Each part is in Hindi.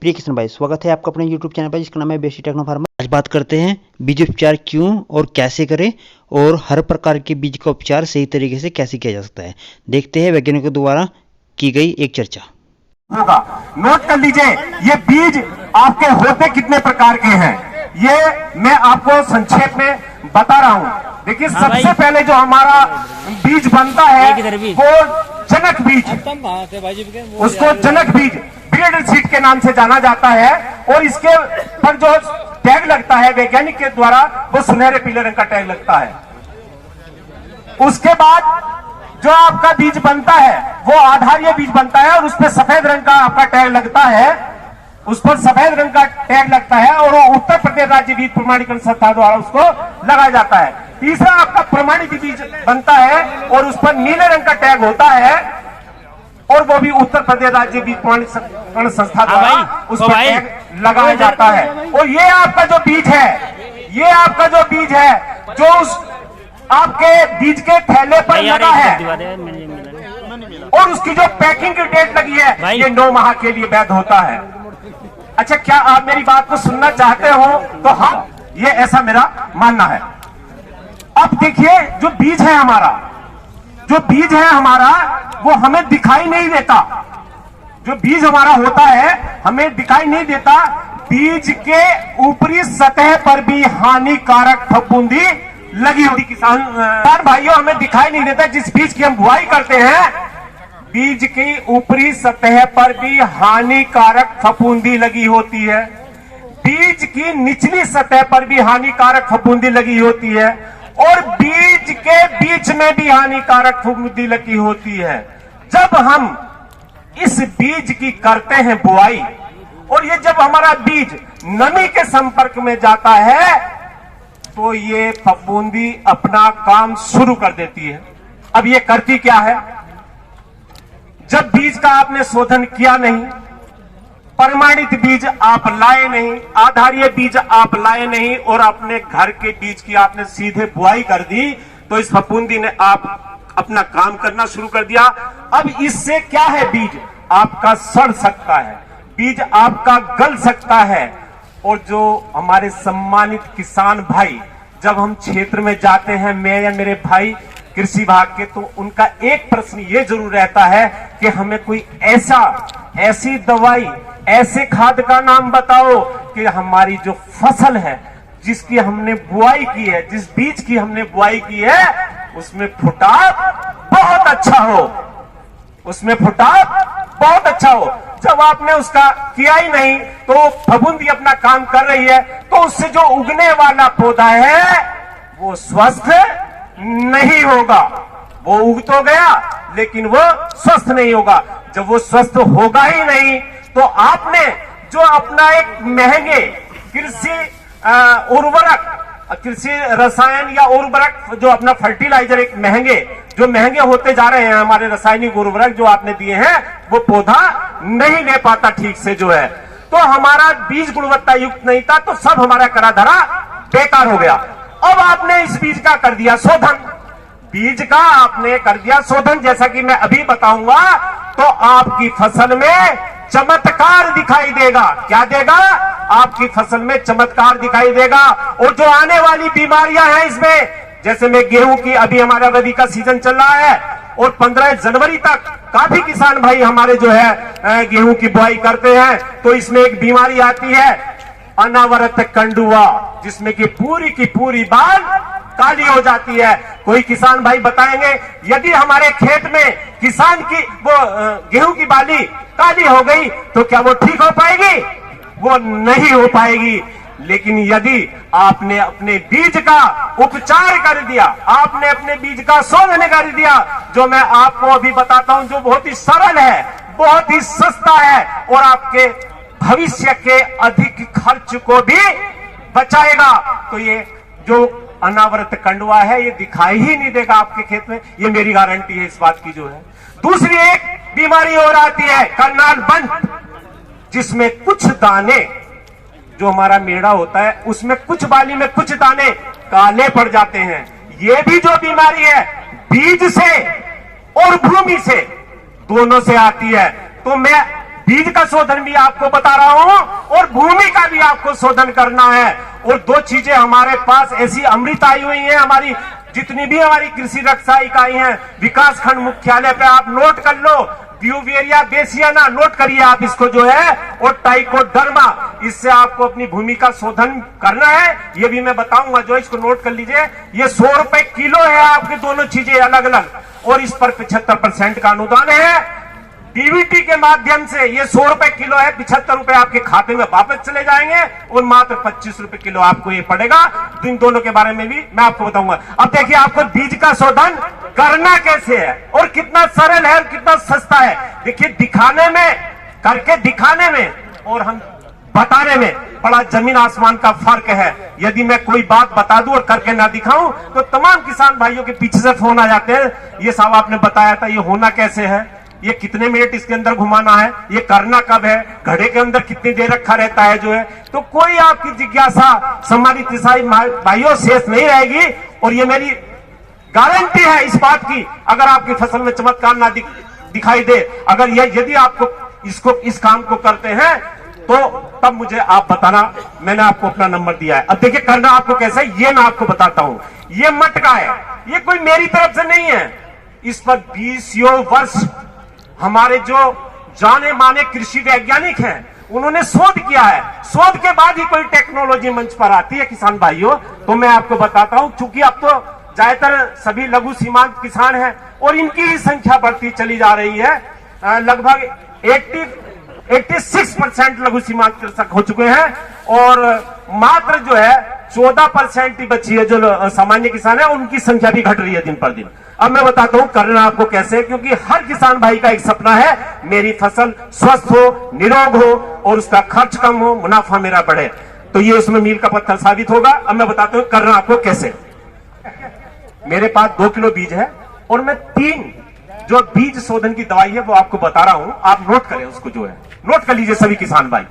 प्रिय किसान भाई, स्वागत है आपका अपने YouTube चैनल पर जिसका नाम है बेसिक टेक्नो फार्मर। आज बात करते हैं बीज उपचार क्यों और कैसे करें और हर प्रकार के बीज का उपचार सही तरीके से कैसे किया जा सकता है। देखते हैं वैज्ञानिकों द्वारा की गई एक चर्चा। होगा नोट कर लीजिए, ये बीज आपके होते कितने प्रकार के हैं ये मैं आपको संक्षेप में बता रहा हूँ। देखिए, सबसे पहले जो हमारा बीज बनता है वो जनक बीज, उसको जनक बीज ब्रीड सीड के नाम से जाना जाता है और इसके पर जो टैग लगता है वैज्ञानिक के द्वारा वो सुनहरे पीले रंग का टैग लगता है। उसके बाद जो आपका बीज बनता है वो आधारीय बीज बनता है और उस पर सफेद रंग का आपका टैग लगता है, उस पर सफेद रंग का टैग लगता है और वो उत्तर प्रदेश राज्य बीज प्रमाणीकरण संस्था द्वारा उसको लगाया जाता है। तीसरा आपका प्रमाणित बीज बनता है और उस पर नीले रंग का टैग होता है और वो भी उत्तर प्रदेश राज्य बीज प्रमाणीकरण संस्था द्वारा उस पर टैग लगाया जाता है। और ये आपका जो बीज है, ये आपका जो बीज है जो उस आपके बीज के थैले पर लगा है और उसकी जो पैकिंग की डेट लगी है ये 9 माह के लिए वैध होता है। अच्छा, क्या आप मेरी बात को सुनना चाहते हो? तो हाँ, ये ऐसा मेरा मानना है। अब देखिए, जो बीज है हमारा, जो बीज है हमारा वो हमें दिखाई नहीं देता। जो बीज हमारा होता है हमें दिखाई नहीं देता। बीज के ऊपरी सतह पर भी हानिकारक फफूंदी लगी होती। किसान भाइयों, हमें दिखाई नहीं देता। जिस बीज की हम बुआई करते हैं, बीज की ऊपरी सतह पर भी हानिकारक फफूंदी लगी होती है, बीज की निचली सतह पर भी हानिकारक फफूंदी लगी होती है और बीज के बीच में भी हानिकारक फफूंदी लगी होती है। जब हम इस बीज की करते हैं बुआई और ये जब हमारा बीज नमी के संपर्क में जाता है तो ये फफूंदी अपना काम शुरू कर देती है। अब ये करती क्या है? जब बीज का आपने शोधन किया नहीं, प्रमाणित बीज आप लाए नहीं, आधारीय बीज आप लाए नहीं और अपने घर के बीज की आपने सीधे बुआई कर दी, तो इस फफूंदी ने आप अपना काम करना शुरू कर दिया। अब इससे क्या है, बीज आपका सड़ सकता है, बीज आपका गल सकता है। और जो हमारे सम्मानित किसान भाई, जब हम क्षेत्र में जाते हैं, मैं या मेरे भाई कृषि विभाग के, तो उनका एक प्रश्न ये जरूर रहता है कि हमें कोई ऐसी दवाई, ऐसे खाद का नाम बताओ कि हमारी जो फसल है, जिसकी हमने बुआई की है, जिस बीज की हमने बुआई की है, उसमें फुटाव बहुत अच्छा हो, उसमें फुटाव बहुत अच्छा हो। जब आपने उसका किया ही नहीं तो फफूंदी अपना काम कर रही है, तो उससे जो उगने वाला पौधा है वो स्वस्थ नहीं होगा। वो उग तो गया लेकिन वो स्वस्थ नहीं होगा। जब वो स्वस्थ होगा ही नहीं तो आपने जो अपना एक महंगे कृषि उर्वरक, कृषि रसायन या उर्वरक, जो अपना फर्टिलाइजर, एक जो महंगे होते जा रहे हैं हमारे रासायनिक उर्वरक जो आपने दिए हैं, वो पौधा नहीं ले पाता ठीक से जो है। तो हमारा बीज गुणवत्ता युक्त नहीं था, तो सब हमारा करा धरा बेकार हो गया। अब आपने इस बीज का कर दिया शोधन, बीज का आपने कर दिया शोधन, जैसा कि मैं अभी बताऊंगा, तो आपकी फसल में चमत्कार दिखाई देगा। क्या देगा? आपकी फसल में चमत्कार दिखाई देगा। और जो आने वाली बीमारियां हैं इसमें, जैसे में गेहूं की, अभी हमारा रबी का सीजन चल रहा है और 15 जनवरी तक काफी किसान भाई हमारे जो है गेहूं की बुआई करते हैं, तो इसमें एक बीमारी आती है अनावरत कंडुआ, जिसमें कि पूरी बाल काली हो जाती है। कोई किसान भाई बताएंगे, यदि हमारे खेत में किसान की वो गेहूं की बाली काली हो गई तो क्या वो ठीक हो पाएगी? वो नहीं हो पाएगी। लेकिन यदि आपने अपने बीज का उपचार कर दिया, आपने अपने बीज का शोधन कर दिया, जो मैं आपको अभी बताता हूं, जो बहुत ही सरल है, बहुत ही सस्ता है और आपके भविष्य के अधिक खर्च को भी बचाएगा, तो ये जो अनावृत कंडुआ है ये दिखाई ही नहीं देगा आपके खेत में। ये मेरी गारंटी है इस बात की जो है। दूसरी एक बीमारी और आती है करनाल बंद, जिसमें कुछ दाने, जो हमारा मेढ़ा होता है उसमें कुछ बाली में कुछ दाने काले पड़ जाते हैं। ये भी जो बीमारी है बीज से और भूमि से, दोनों से आती है। तो मैं बीज का शोधन भी आपको बता रहा हूं आपको शोधन करना है। और दो चीजें हमारे पास ऐसी अमृत आई हुई है, हमारी जितनी भी हमारी कृषि रक्षा इकाई है, विकास खंड मुख्यालय पे आप नोट कर लो, ब्यूवेरिया बेसियाना, नोट करिए आप इसको जो है, और ट्राइकोडर्मा, इससे आपको अपनी भूमि का शोधन करना है। ये भी मैं बताऊंगा, जो इसको नोट कर लीजिए। ये 100 रुपए किलो है आपकी दोनों चीजें अलग अलग, और इस पर 75% का अनुदान है। डीबीटी के माध्यम से ये 100 रुपए किलो है, 75 रुपए आपके खाते में वापस चले जाएंगे, और मात्र 25 रुपए किलो आपको ये पड़ेगा। इन दोनों के बारे में भी मैं आपको बताऊंगा। अब देखिए आपको बीज का शोधन करना कैसे है, और कितना सरल है और कितना सस्ता है। देखिए दिखाने में, करके दिखाने में और हम बताने में बड़ा जमीन आसमान का फर्क है। यदि मैं कोई बात बता दूं और करके ना दिखाऊं तो तमाम किसान भाइयों के पीछे से फोन आ जाते हैं, ये साहब आपने बताया था, ये होना कैसे है, ये कितने मिनट इसके अंदर घुमाना है, ये करना कब है, घड़े के अंदर कितनी देर रखा रहता है जो है। तो कोई आपकी जिज्ञासा सम्मानित किसान भाइयों शेष नहीं रहेगी। और ये मेरी गारंटी है इस बात की, अगर आपकी फसल में चमत्कार ना दिखाई दे, अगर यदि आपको इस काम को करते हैं तो तब मुझे आप बताना। मैंने आपको अपना नंबर दिया है। अब देखिए करना आपको कैसे है, ये मैं आपको बताता हूं। ये मटका है, ये कोई मेरी तरफ से नहीं है, इस पर 20 वर्ष हमारे जो जाने माने कृषि वैज्ञानिक हैं उन्होंने शोध किया है। शोध के बाद ही कोई टेक्नोलॉजी मंच पर आती है किसान भाइयों, तो मैं आपको बताता हूं। चूंकि अब तो ज्यादातर सभी लघु सीमांत किसान हैं और इनकी ही संख्या बढ़ती चली जा रही है। लगभग 86% लघु सीमांत कृषक हो चुके हैं, और मात्र जो है 14% ही बची है जो सामान्य किसान है, उनकी संख्या भी घट रही है दिन पर दिन। अब मैं बताता हूं करना आपको कैसे, क्योंकि हर किसान भाई का एक सपना है, मेरी फसल स्वस्थ हो, निरोग हो और उसका खर्च कम हो, मुनाफा मेरा बढ़े। तो ये उसमें मील का पत्थर साबित होगा। अब मैं बताता हूं करना आपको कैसे। मेरे पास 2 किलो बीज है, और मैं 3 जो बीज शोधन की दवाई है वो आपको बता रहा हूं, आप नोट करें उसको, जो है नोट कर लीजिए सभी किसान भाई।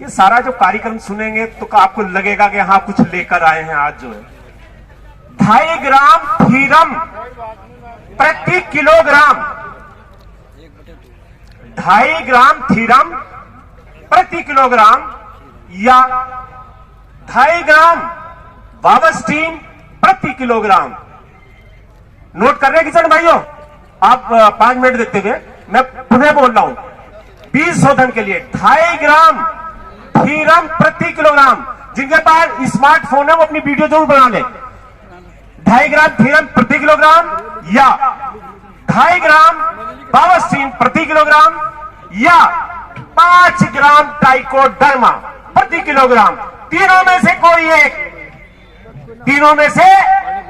ये सारा जो कार्यक्रम सुनेंगे तो आपको लगेगा कि हाँ कुछ लेकर आए हैं आज जो है। 2.5 ग्राम थीरम प्रति किलोग्राम, 2.5 ग्राम थीरम प्रति किलोग्राम, या 2.5 ग्राम वावस्टीन प्रति किलोग्राम। नोट कर रहे हैं किसान भाइयों आप? 5 मिनट देते हुए मैं पुनः बोल रहा हूं, बीज शोधन के लिए 2.5 ग्राम थीरम प्रति किलोग्राम। जिनके पास स्मार्टफोन है वो अपनी वीडियो जरूर बना ले। 2.5 ग्राम थीरम प्रति किलोग्राम, या 2.5 ग्राम वावस्टीन प्रति किलोग्राम, या 5 ग्राम ट्राइकोडर्मा प्रति किलोग्राम। तीनों में से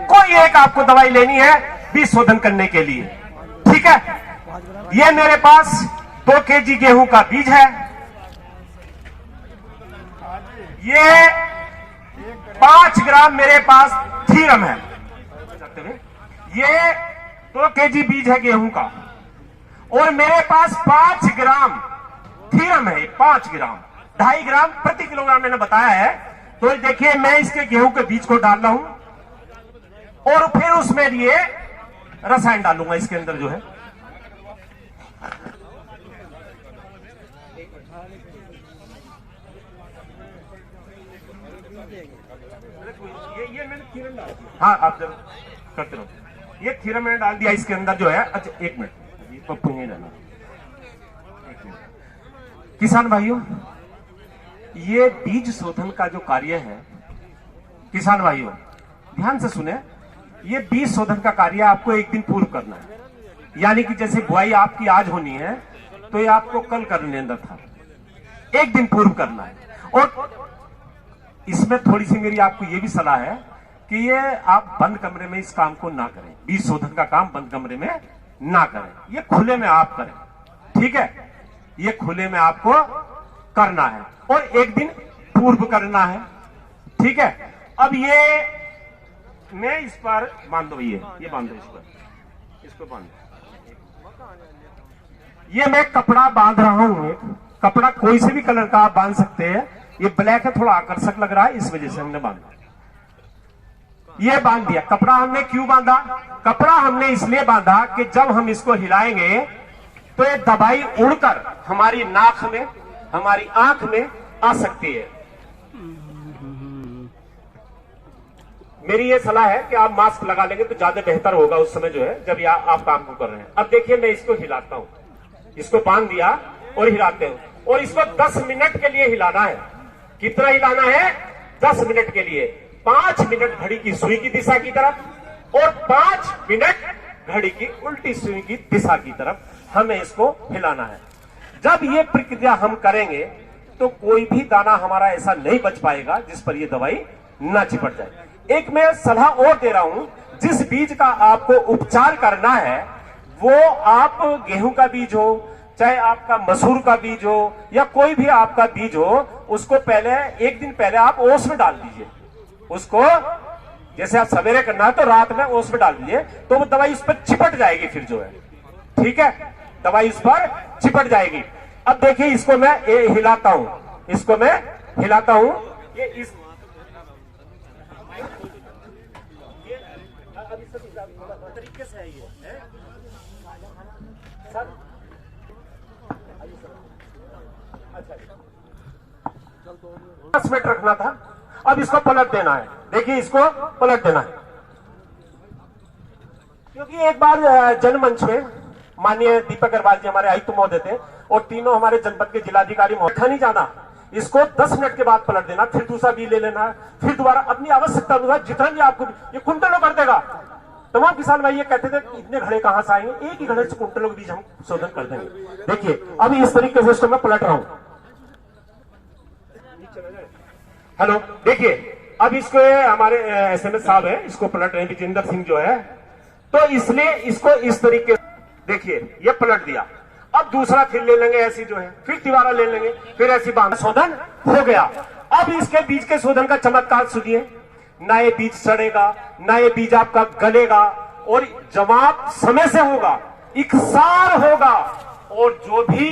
कोई एक आपको दवाई लेनी है बीज शोधन करने के लिए, ठीक है। ये मेरे पास 2 केजी गेहूं का बीज है, ये 5 ग्राम मेरे पास थीरम है, ये 2 केजी बीज है गेहूं का, और मेरे पास 5 ग्राम थीरम है, 5 ग्राम, 2.5 ग्राम प्रति किलोग्राम मैंने बताया है। तो देखिए मैं इसके गेहूं के बीज को डाल रहा हूं, और फिर उसमें ये रसायन डालूंगा इसके अंदर जो है। ये मैंने थीरम डाल दिया, हाँ आप जरूर करते रहो। ये थीरम मैंने डाल दिया इसके अंदर जो है। अच्छा 1 मिनट, पप्पू नहीं डालना। किसान भाइयों, ये बीज शोधन का जो कार्य है, किसान भाइयों ध्यान से सुने, ये बीज शोधन का कार्य आपको एक दिन पूर्व करना है। यानी कि जैसे बुआई आपकी आज होनी है तो ये आपको कल करने अंदर था, एक दिन पूर्व करना है। और इसमें थोड़ी सी मेरी आपको ये भी सलाह है कि ये आप बंद कमरे में इस काम को ना करें, बीज शोधन का काम बंद कमरे में ना करें, ये खुले में आप करें, ठीक है। ये खुले में आपको करना है और एक दिन पूर्व करना है, ठीक है। अब ये मैं इस पर बांध दो, ये बांध दो, इसको बांध दो। ये मैं कपड़ा बांध रहा हूं, कपड़ा कोई से भी कलर का आप बांध सकते हैं। ये ब्लैक है, थोड़ा आकर्षक लग रहा है, इस वजह से हमने बांधा। ये बांध दिया। कपड़ा हमने क्यों बांधा? कपड़ा हमने इसलिए बांधा कि जब हम इसको हिलाएंगे तो ये दवाई उड़कर हमारी नाक में, हमारी आंख में आ सकती है। मेरी ये सलाह है कि आप मास्क लगा लेंगे तो ज्यादा बेहतर होगा उस समय जो है जब आप काम को कर रहे हैं। अब देखिए मैं इसको हिलाता हूं, इसको बांध दिया और हिलाते हैं, और इसको 10 मिनट के लिए हिलाना है। कितना हिलाना है? 10 मिनट के लिए। 5 मिनट घड़ी की सुई की दिशा की तरफ और 5 मिनट घड़ी की उल्टी सुई की दिशा की तरफ हमें इसको हिलाना है। जब ये प्रक्रिया हम करेंगे तो कोई भी दाना हमारा ऐसा नहीं बच पाएगा जिस पर ये दवाई ना चिपट जाए। एक मैं सलाह और दे रहा हूं, जिस बीज का आपको उपचार करना है वो आप गेहूं का बीज हो, चाहे आपका मसूर का बीज हो या कोई भी आपका बीज हो, उसको पहले एक दिन पहले आप ओस में डाल दीजिए। उसको जैसे आप सवेरे करना है तो रात में ओस में डाल दीजिए, तो वो दवाई उस पर चिपट जाएगी फिर जो है, ठीक है, दवाई उस पर चिपट जाएगी। अब देखिए इसको मैं हिलाता हूं, इसको मैं हिलाता हूं, ये इस तरीके से है ये है? सर अच्छा 10 मिनट रखना था। अब इसको पलट देना है, देखिए इसको पलट देना है, क्योंकि एक बार जनमंच में माननीय दीपक अग्रवाल जी हमारे आयुक्त महोदय थे और तीनों हमारे जनपद के जिलाधिकारी महोदय नहीं जाना। इसको 10 मिनट के बाद पलट देना, फिर दूसरा बीज ले लेना, फिर दोबारा अपनी आवश्यकता अनुसार जितना भी आपको ये कुंटलों कर देगा। तमाम किसान भाई ये कहते थे इतने घड़े कहां से आएंगे, एक ही घड़े से कुंटलों के बीज हम शोधन कर देंगे। देखिए अभी इस तरीके से इसको मैं पलट रहा हूं। हेलो, देखिए अब इसको हमारे एसएमएस साहब है, इसको पलट रहे हैं विजेंद्र सिंह जो है, तो इसलिए इसको इस तरीके देखिए ये पलट दिया। अब दूसरा फिर ले लेंगे ऐसी जो है, फिर तिवारा ले लेंगे, फिर ऐसी बांध शोधन हो गया। अब इसके बीज के शोधन का चमत्कार सुनिए, ना ये बीज सड़ेगा, ना ये बीज आपका गलेगा, और जवाब समय से होगा, इकसार होगा, और जो भी